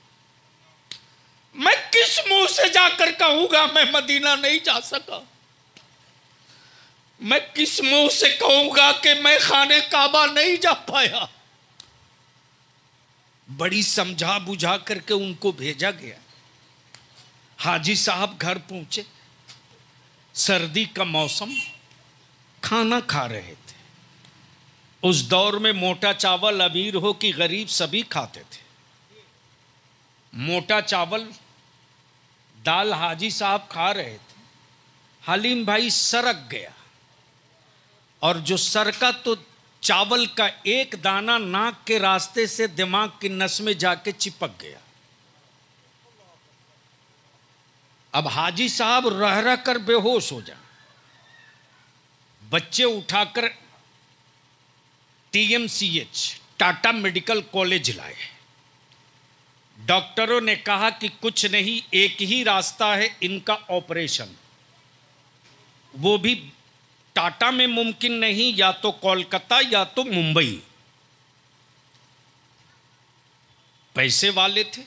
मैं किस मुंह से जाकर कहूंगा मैं मदीना नहीं जा सका? मैं किस मुंह से कहूंगा कि मैं खाने काबा नहीं जा पाया? बड़ी समझा बुझा करके उनको भेजा गया। हाजी साहब घर पहुंचे, सर्दी का मौसम, खाना खा रहे थे। उस दौर में मोटा चावल अमीर हो कि गरीब सभी खाते थे। मोटा चावल दाल हाजी साहब खा रहे थे, हलीम भाई सरक गया, और जो सरका तो चावल का एक दाना नाक के रास्ते से दिमाग की नस में जाके चिपक गया। अब हाजी साहब रह रह कर बेहोश हो जाए। बच्चे उठाकर TMCH टाटा मेडिकल कॉलेज लाए। डॉक्टरों ने कहा कि कुछ नहीं, एक ही रास्ता है इनका ऑपरेशन, वो भी टाटा में मुमकिन नहीं, या तो कोलकाता या तो मुंबई। पैसे वाले थे।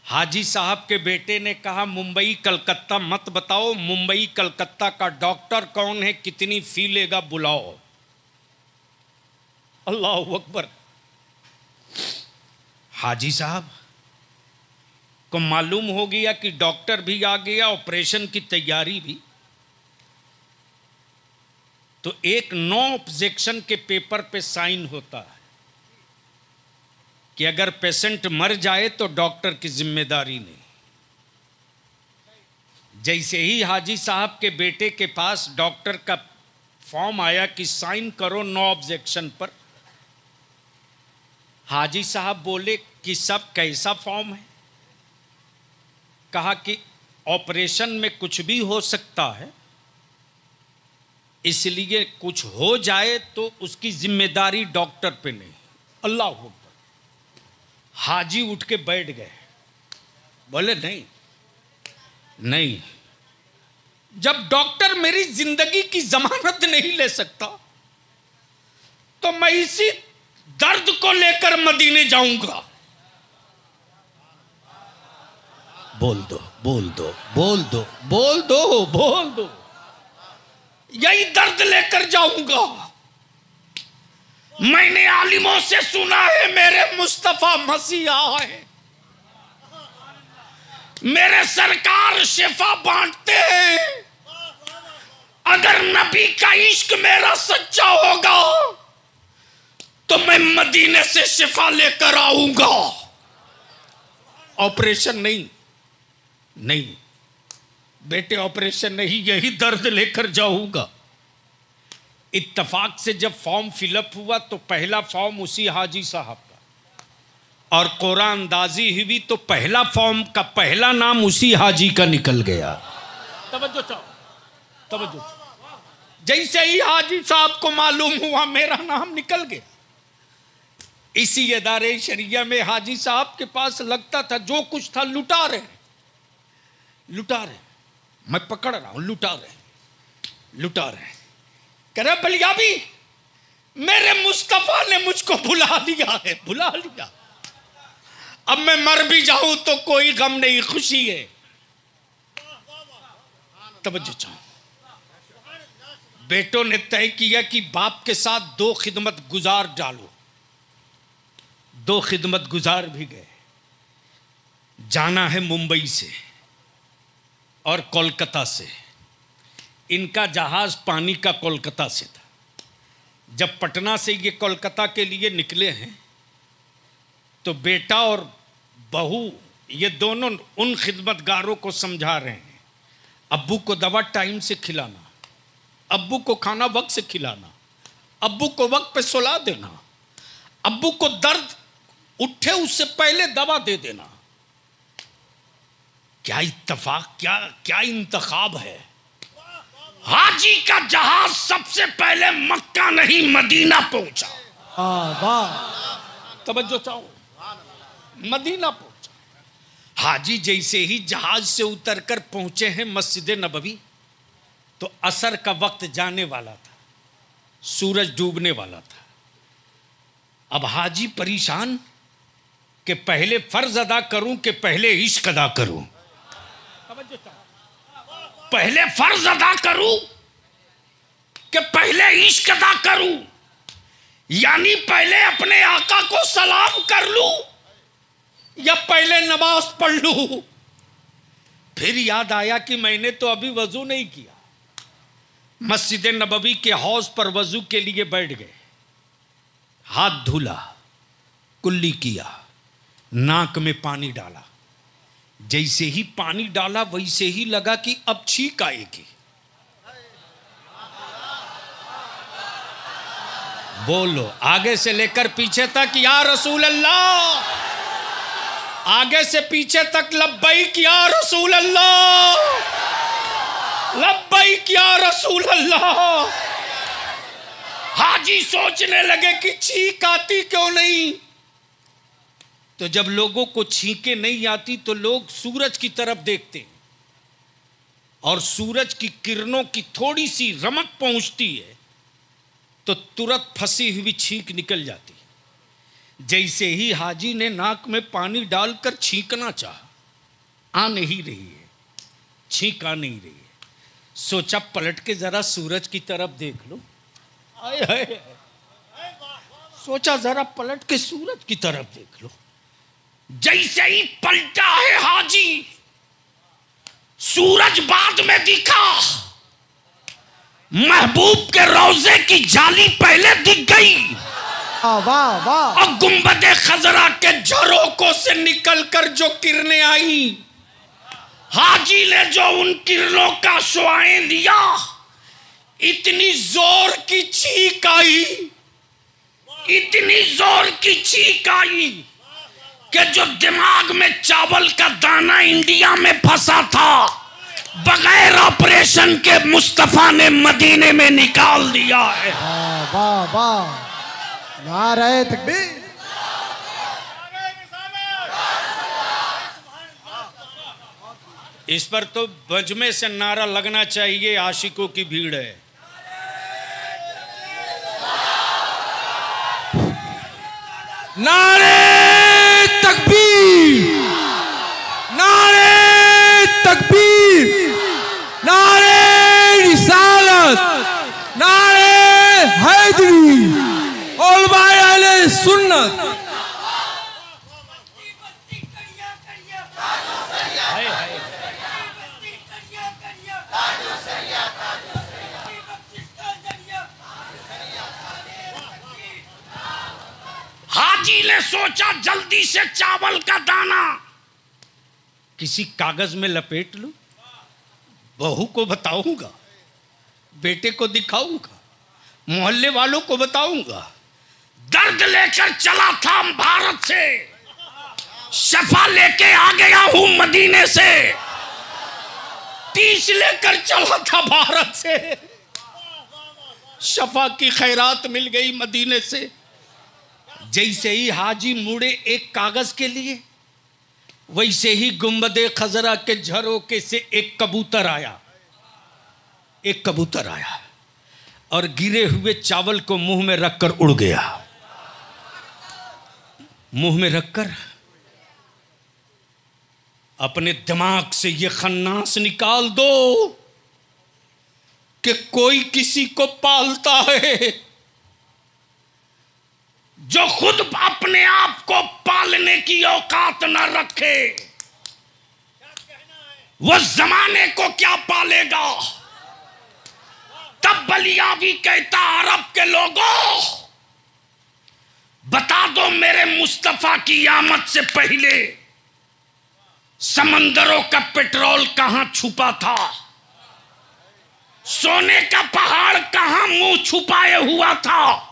हाजी साहब के बेटे ने कहा मुंबई कलकत्ता मत बताओ, मुंबई कलकत्ता का डॉक्टर कौन है, कितनी फी लेगा, बुलाओ। अल्लाह अकबर। हाजी साहब को मालूम हो गया कि डॉक्टर भी आ गया, ऑपरेशन की तैयारी भी। तो एक नो ऑब्जेक्शन के पेपर पे साइन होता है कि अगर पेशेंट मर जाए तो डॉक्टर की जिम्मेदारी नहीं। जैसे ही हाजी साहब के बेटे के पास डॉक्टर का फॉर्म आया कि साइन करो नो ऑब्जेक्शन पर, हाजी साहब बोले कि सब कैसा फॉर्म है? कहा कि ऑपरेशन में कुछ भी हो सकता है, इसलिए कुछ हो जाए तो उसकी जिम्मेदारी डॉक्टर पे नहीं। अल्लाह अकबर। हाजी उठ के बैठ गए, बोले नहीं नहीं, जब डॉक्टर मेरी जिंदगी की जमानत नहीं ले सकता तो मैं इसी दर्द को लेकर मदीने जाऊंगा। बोल दो बोल दो बोल दो बोल दो बोल दो, यही दर्द लेकर जाऊंगा। मैंने आलिमों से सुना है मेरे मुस्तफा मसीह आए, मेरे सरकार शिफा बांटते हैं। अगर नबी का इश्क मेरा सच्चा होगा तो मैं मदीने से शिफा लेकर आऊंगा। ऑपरेशन नहीं, नहीं बेटे ऑपरेशन नहीं, यही दर्द लेकर जाऊंगा। इत्तफाक से जब फॉर्म फिलअप हुआ तो पहला फॉर्म उसी हाजी साहब का, और कुरान अंदाजी हुई तो पहला फॉर्म का पहला नाम उसी हाजी का निकल गया। तवज्जो चाहो, तवज्जो। जैसे ही हाजी साहब को मालूम हुआ मेरा नाम निकल गया, इसी इदारे शरिया में हाजी साहब के पास लगता था जो कुछ था लुटा रहे, लुटा रहे, मैं पकड़ रहा हूं, लुटा रहे, लुटा रहे। कह रहे बलियाबी, मेरे मुस्तफा ने मुझको बुला लिया है, बुला लिया। अब मैं मर भी जाऊं तो कोई गम नहीं, खुशी है। तवज्जो चाहो। बेटों ने तय किया कि बाप के साथ दो खिदमत गुजार डालो। दो खिदमत गुजार भी गए। जाना है मुंबई से और कोलकाता से। इनका जहाज पानी का कोलकाता से था। जब पटना से ये कोलकाता के लिए निकले हैं तो बेटा और बहू ये दोनों उन खिदमतगारों को समझा रहे हैं, अब्बू को दवा टाइम से खिलाना, अब्बू को खाना वक्त से खिलाना, अब्बू को वक्त पे सुला देना, अब्बू को दर्द उठे उससे पहले दवा दे देना। क्या इत्तफाक, क्या क्या इंतखाब है। हाजी का जहाज सबसे पहले मक्का नहीं मदीना पहुंचा। तवज्जो चाहो, मदीना पहुंचा। हाजी जैसे ही जहाज से उतरकर पहुंचे हैं मस्जिद नबवी तो असर का वक्त जाने वाला था, सूरज डूबने वाला था। अब हाजी परेशान कि पहले फर्ज अदा करूं कि पहले इश्क अदा करूं, पहले फर्ज अदा करूं कि पहले इश्क अदा करूं, यानी पहले अपने आका को सलाम कर लूं या पहले नमाज पढ़ लूं। फिर याद आया कि मैंने तो अभी वजू नहीं किया। मस्जिद नबवी के हौज पर वजू के लिए बैठ गए, हाथ धुला, कुल्ली किया, नाक में पानी डाला, जैसे ही पानी डाला वैसे ही लगा कि अब छींक आएगी। बोलो, आगे से लेकर पीछे तक या रसूल अल्लाह, आगे से पीछे तक लब्बैक या रसूल अल्लाह, लब्बैक या रसूल अल्लाह। हाजी सोचने लगे कि छींक आती क्यों नहीं। तो जब लोगों को छींके नहीं आती तो लोग सूरज की तरफ देखते और सूरज की किरणों की थोड़ी सी रमक पहुंचती है तो तुरंत फंसी हुई छींक निकल जाती। जैसे ही हाजी ने नाक में पानी डालकर छींकना चाहा, आ नहीं रही है, छींक आ नहीं रही है। सोचा पलट के जरा सूरज की तरफ देख लो। आए हाय, सोचा जरा पलट के सूरज की तरफ देख लो। जैसे ही पलटा है हाजी, सूरज बाद में दिखा, महबूब के रोजे की जाली पहले दिख गई। वाह वाह। और गुंबदे खजरा के झरोकों से निकलकर जो किरणें आई, हाजी ने जो उन किरणों का श्वाएं लिया, इतनी जोर की छींक आई, इतनी जोर की छींक आई कि जो दिमाग में चावल का दाना इंडिया में फंसा था, बगैर ऑपरेशन के मुस्तफा ने मदीने में निकाल दिया है। वाह वाह, नारे तकबीर। इस पर तो बजमे से नारा लगना चाहिए, आशिकों की भीड़ है। नारे तकबीर, नारे तकबीर, नारे रिसालत, नारे हैदरी, उलमाए अहले सुन्नत। हाजी ने सोचा जल्दी से चावल का दाना किसी कागज में लपेट लूं, बहू को बताऊंगा, बेटे को दिखाऊंगा, मोहल्ले वालों को बताऊंगा। दर्द लेकर चला था भारत से, शफा लेके आ गया हूं मदीने से। 30 लेकर चला था भारत से, शफा की खैरात मिल गई मदीने से। जैसे ही हाजी मुड़े एक कागज के लिए, वैसे ही गुंबदे खजरा के झरोके से एक कबूतर आया, एक कबूतर आया और गिरे हुए चावल को मुंह में रखकर उड़ गया। मुंह में रखकर अपने दिमाग से ये खन्नास निकाल दो कि कोई किसी को पालता है जो खुद अपने आप को पालने की औकात न रखे, वो जमाने को क्या पालेगा। तब बलियावी कहता, अरब के लोगों बता दो मेरे मुस्तफा की आमद से पहले समंदरों का पेट्रोल कहां छुपा था, सोने का पहाड़ कहां मुंह छुपाए हुआ था।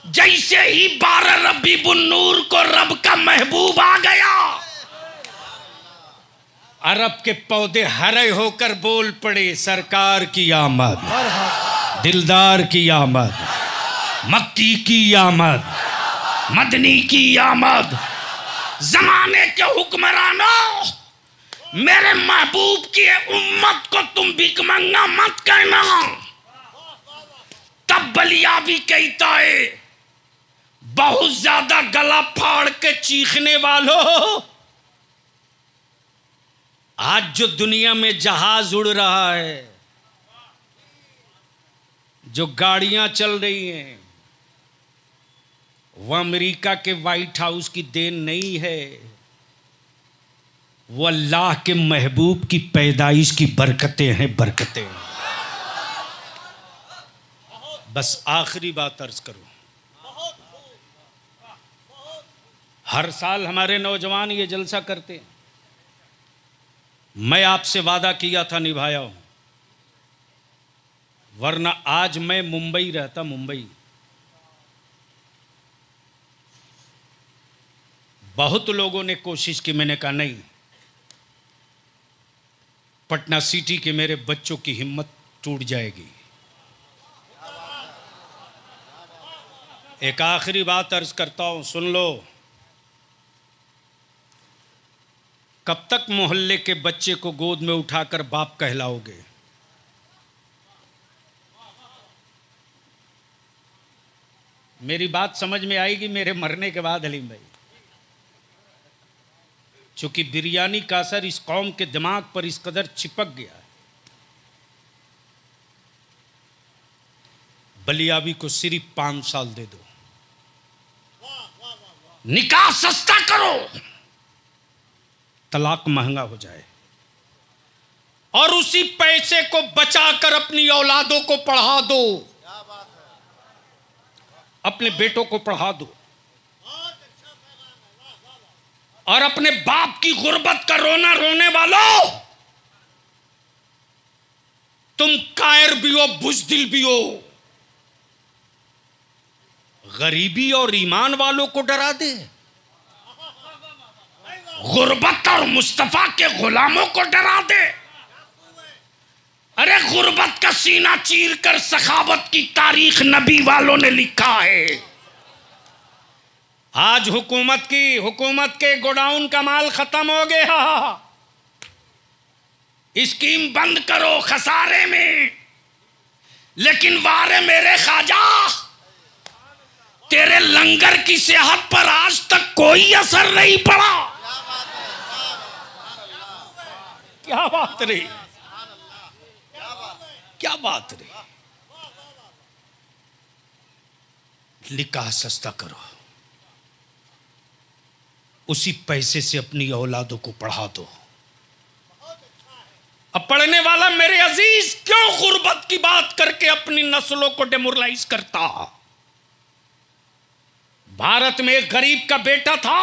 जैसे ही 12 रबीउन नूर को रब का महबूब आ गया, अरब के पौधे हरे होकर बोल पड़े, सरकार की आमद, दिलदार की आमद, मक्की की आमद, मदनी की आमद। जमाने के हुक्मरानों, मेरे महबूब की उम्मत को तुम भिखमंगा मत कहना। तब बलियावी कहता है, बहुत ज्यादा गला फाड़ के चीखने वालों, आज जो दुनिया में जहाज उड़ रहा है, जो गाड़ियां चल रही हैं, वो अमेरिका के व्हाइट हाउस की देन नहीं है, वो अल्लाह के महबूब की पैदाइश की बरकतें हैं, बरकतें। बस आखिरी बात अर्ज करूं, हर साल हमारे नौजवान ये जलसा करते हैं, मैं आपसे वादा किया था, निभाया हूं, वरना आज मैं मुंबई रहता। मुंबई बहुत लोगों ने कोशिश की, मैंने कहा नहीं, पटना सिटी के मेरे बच्चों की हिम्मत टूट जाएगी। एक आखिरी बात अर्ज करता हूं, सुन लो। कब तक मोहल्ले के बच्चे को गोद में उठाकर बाप कहलाओगे? मेरी बात समझ में आएगी मेरे मरने के बाद हलीम भाई, चूंकि बिरयानी का असर इस कौम के दिमाग पर इस कदर चिपक गया है। बलियाबी को सिर्फ 5 साल दे दो, निकाह सस्ता करो, तलाक महंगा हो जाए, और उसी पैसे को बचाकर अपनी औलादों को पढ़ा दो, अपने बेटों को पढ़ा दो, और अपने बाप की गुर्बत का रोना रोने वालों, तुम कायर भी हो, बुज़दिल भी हो। गरीबी और ईमान वालों को डरा दे, गुर्बत और मुस्तफा के गुलामों को डरा दे। अरे गुर्बत का सीना चीर कर सखावत की तारीख नबी वालों ने लिखा है। आज हुकूमत के गोडाउन का माल खत्म हो गया, स्कीम बंद करो खसारे में, लेकिन वारे मेरे ख्वाजा, तेरे लंगर की सेहत पर आज तक कोई असर नहीं पड़ा। क्या बात रही, क्या बात रही। निकाह सस्ता करो, उसी पैसे से अपनी औलादों को पढ़ा दो। अब पढ़ने वाला मेरे अजीज क्यों गुर्बत की बात करके अपनी नस्लों को डेमोरलाइज करता? भारत में एक गरीब का बेटा था,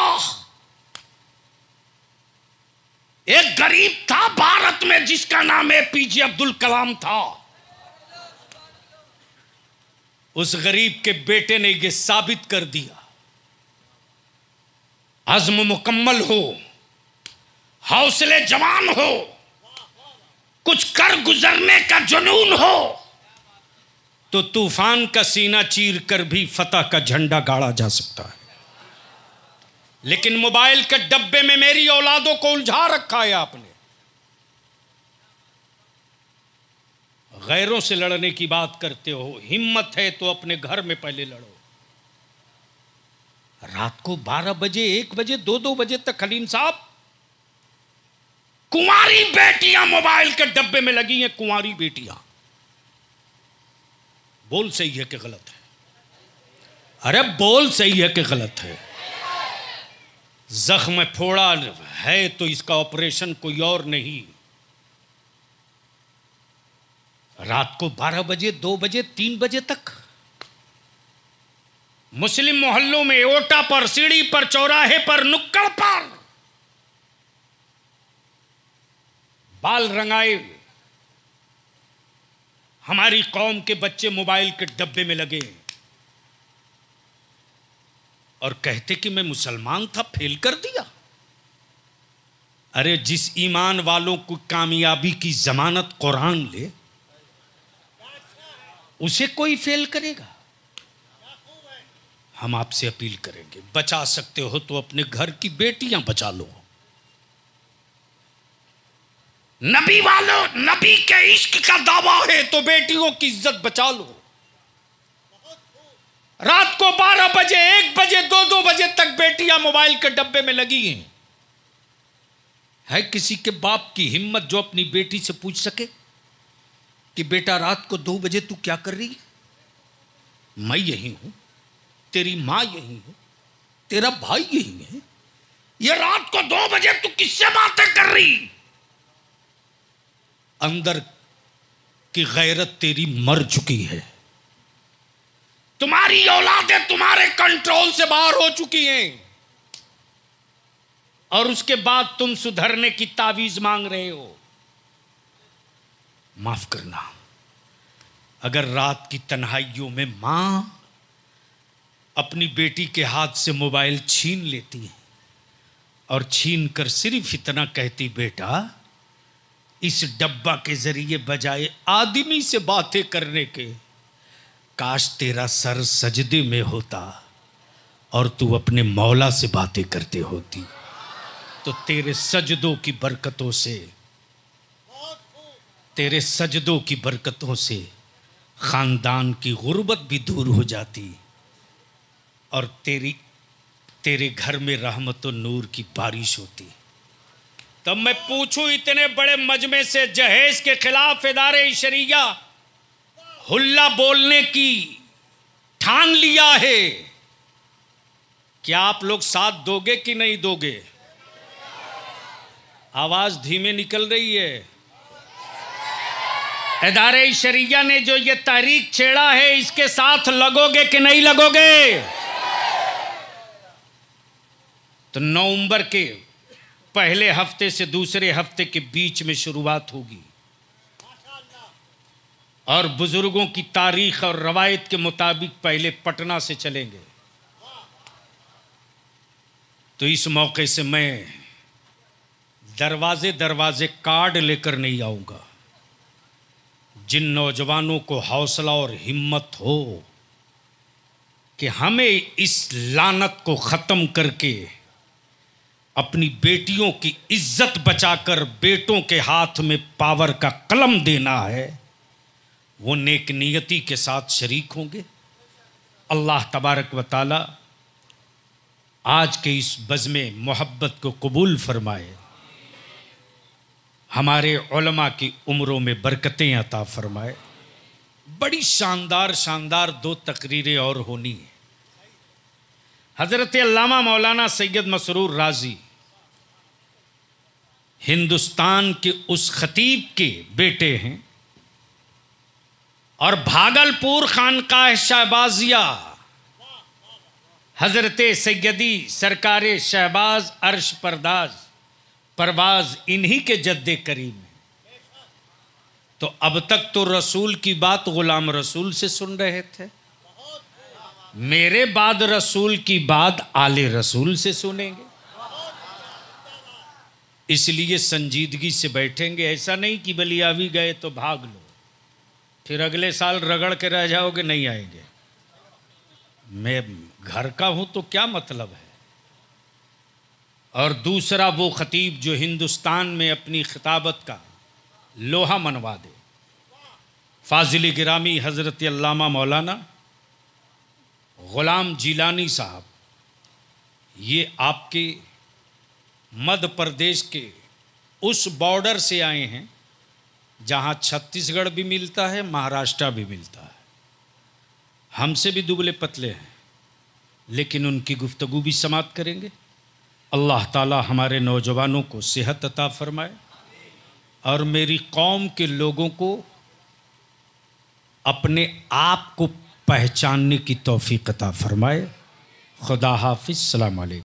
एक गरीब था भारत में जिसका नाम एपीजे अब्दुल कलाम था। उस गरीब के बेटे ने यह साबित कर दिया, अज़्म मुकम्मल हो, हौसले जवान हो, कुछ कर गुजरने का जुनून हो, तो तूफान का सीना चीर कर भी फतह का झंडा गाड़ा जा सकता है। लेकिन मोबाइल के डब्बे में मेरी औलादों को उलझा रखा है आपने। गैरों से लड़ने की बात करते हो, हिम्मत है तो अपने घर में पहले लड़ो। रात को 12 बजे, 1 बजे, 2 बजे तक हलीम साहब, कुंवारी बेटियां मोबाइल के डब्बे में लगी हैं, कुंवारी बेटियां। बोल सही है कि गलत है? अरे बोल सही है कि गलत है? जख्म फोड़ा है तो इसका ऑपरेशन कोई और नहीं। रात को 12 बजे, 2 बजे, 3 बजे तक मुस्लिम मोहल्लों में, ओटा पर, सीढ़ी पर, चौराहे पर, नुक्कड़ पर बाल रंगाए हमारी कौम के बच्चे मोबाइल के डब्बे में लगे और कहते कि मैं मुसलमान था, फेल कर दिया। अरे जिस ईमान वालों को कामयाबी की जमानत कुरान ले, उसे कोई फेल करेगा? हम आपसे अपील करेंगे, बचा सकते हो तो अपने घर की बेटियां बचा लो। नबी वालों, नबी के इश्क का दावा है तो बेटियों की इज्जत बचा लो। रात को 12 बजे, 1 बजे, 2 बजे तक बेटियां मोबाइल के डब्बे में लगी हैं। है किसी के बाप की हिम्मत जो अपनी बेटी से पूछ सके कि बेटा रात को 2 बजे तू क्या कर रही है? मैं यही हूं, तेरी मां यही है, तेरा भाई यही है, ये रात को 2 बजे तू किससे बातें कर रही? अंदर की गैरत तेरी मर चुकी है। तुम्हारी औलादें तुम्हारे कंट्रोल से बाहर हो चुकी हैं। और उसके बाद तुम सुधरने की तावीज मांग रहे हो। माफ करना, अगर रात की तन्हाइयों में मां अपनी बेटी के हाथ से मोबाइल छीन लेती है और छीन कर सिर्फ इतना कहती, बेटा इस डब्बा के जरिए बजाय आदमी से बातें करने के, काश तेरा सर सजदे में होता और तू अपने मौला से बातें करते होती, तो तेरे सजदों की बरकतों से, तेरे सजदों की बरकतों से खानदान की गुर्बत भी दूर हो जाती और तेरे घर में रहमत और नूर की बारिश होती। तब मैं पूछूं, इतने बड़े मजमे से जहेज के खिलाफ इदारे शरिया हुल्ला बोलने की ठान लिया है, क्या आप लोग साथ दोगे कि नहीं दोगे? आवाज धीमे निकल रही है। इदारे शरिया ने जो ये तहरीक छेड़ा है, इसके साथ लगोगे कि नहीं लगोगे? तो नवंबर के पहले हफ्ते से दूसरे हफ्ते के बीच में शुरुआत होगी और बुजुर्गों की तारीख और रवायत के मुताबिक पहले पटना से चलेंगे। तो इस मौके से मैं दरवाजे दरवाजे कार्ड लेकर नहीं आऊंगा। जिन नौजवानों को हौसला और हिम्मत हो कि हमें इस लानत को ख़त्म करके अपनी बेटियों की इज्जत बचाकर बेटों के हाथ में पावर का कलम देना है, वो नेक नियति के साथ शरीक होंगे। अल्लाह तबारक व ताला आज के इस बज़्म मोहब्बत को कबूल फरमाए, हमारे उलमा की उम्रों में बरकतें अता फरमाए। बड़ी शानदार शानदार दो तकरीरें और होनी है। हज़रत अल्लामा मौलाना सैयद मसरूर राजी हिंदुस्तान के उस खतीब के बेटे हैं और भागलपुर खानकाह शहबाजिया हज़रत सैयदी सरकारे शहबाज अर्श परवाज इन्हीं के जद्दे करीम है। तो अब तक तो रसूल की बात गुलाम रसूल से सुन रहे थे, मेरे बाद रसूल की बात आले रसूल से सुनेंगे। इसलिए संजीदगी से बैठेंगे। ऐसा नहीं कि बलियावी गए तो भाग लो, फिर अगले साल रगड़ के रह जाओगे, नहीं आएंगे। मैं घर का हूं तो क्या मतलब है। और दूसरा वो खतीब जो हिंदुस्तान में अपनी खिताबत का लोहा मनवा दे, फाजिल गिरामी हज़रत अल्लामा मौलाना ग़ुलाम जिलानी साहब, ये आपके मध्य प्रदेश के उस बॉर्डर से आए हैं जहाँ छत्तीसगढ़ भी मिलता है, महाराष्ट्र भी मिलता है। हमसे भी दुबले पतले हैं, लेकिन उनकी गुफ्तगू भी समाप्त करेंगे। अल्लाह ताला हमारे नौजवानों को सेहत अता फरमाए और मेरी कौम के लोगों को अपने आप को पहचानने की तौफीक अता फरमाए। खुदा हाफिज़। सलाम अलैकुम।